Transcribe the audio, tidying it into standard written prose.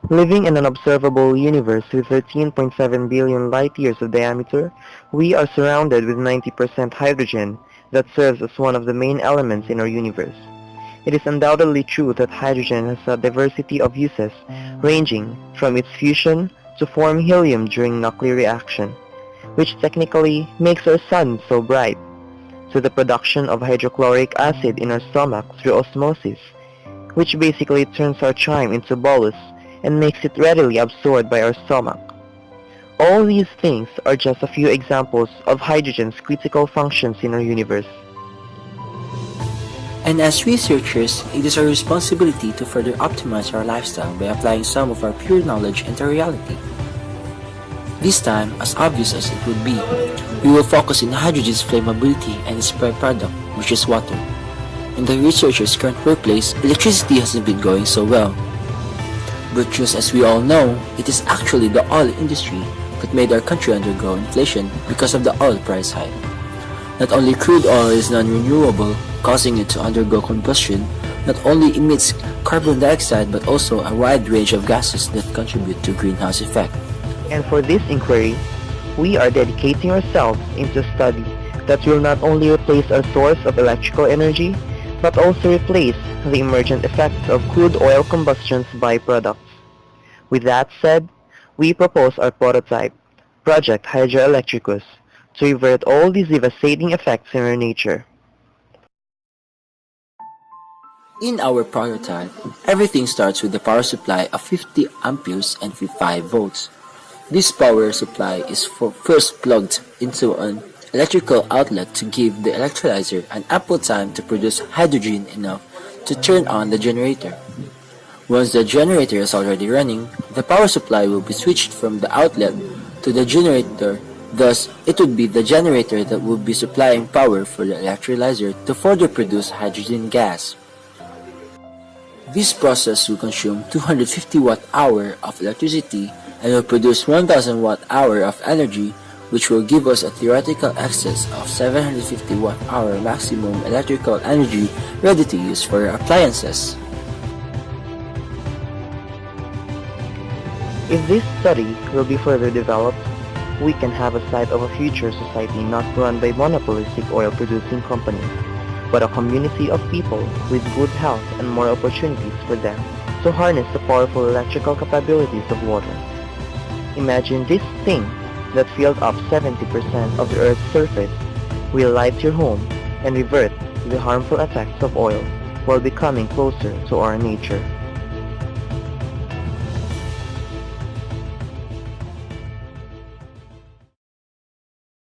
Living in an observable universe with 13.7 billion light-years of diameter, we are surrounded with 90% hydrogen that serves as one of the main elements in our universe. It is undoubtedly true that hydrogen has a diversity of uses, ranging from its fusion to form helium during nuclear reaction, which technically makes our sun so bright, to the production of hydrochloric acid in our stomach through osmosis, which basically turns our chyme into bolus and makes it readily absorbed by our stomach. All these things are just a few examples of hydrogen's critical functions in our universe. And as researchers, it is our responsibility to further optimize our lifestyle by applying some of our pure knowledge into reality. This time, as obvious as it would be, we will focus on hydrogen's flammability and its byproduct, which is water. In the researchers' current workplace, electricity hasn't been going so well. But just as we all know, it is actually the oil industry that made our country undergo inflation because of the oil price hike. Not only crude oil is non-renewable, causing it to undergo combustion, not only emits carbon dioxide but also a wide range of gases that contribute to greenhouse effect. And for this inquiry, we are dedicating ourselves into a study that will not only replace our source of electrical energy, but also replace the emergent effects of crude oil combustion's byproducts. With that said, we propose our prototype, Project Hydra Electrikus, to revert all these devastating effects in our nature. In our prototype, everything starts with the power supply of 50 amperes and 5 volts. This power supply is first plugged into an electrical outlet to give the electrolyzer an ample time to produce hydrogen enough to turn on the generator. Once the generator is already running, the power supply will be switched from the outlet to the generator. Thus, it would be the generator that would be supplying power for the electrolyzer to further produce hydrogen gas. This process will consume 250 watt-hour of electricity and will produce 1000 watt-hour of energy, which will give us a theoretical excess of 750 watt-hour maximum electrical energy ready to use for our appliances. If this study will be further developed, we can have a sight of a future society not run by monopolistic oil-producing companies, but a community of people with good health and more opportunities for them to harness the powerful electrical capabilities of water. Imagine this thing that filled up 70% of the Earth's surface will light your home and revert the harmful effects of oil while becoming closer to our nature.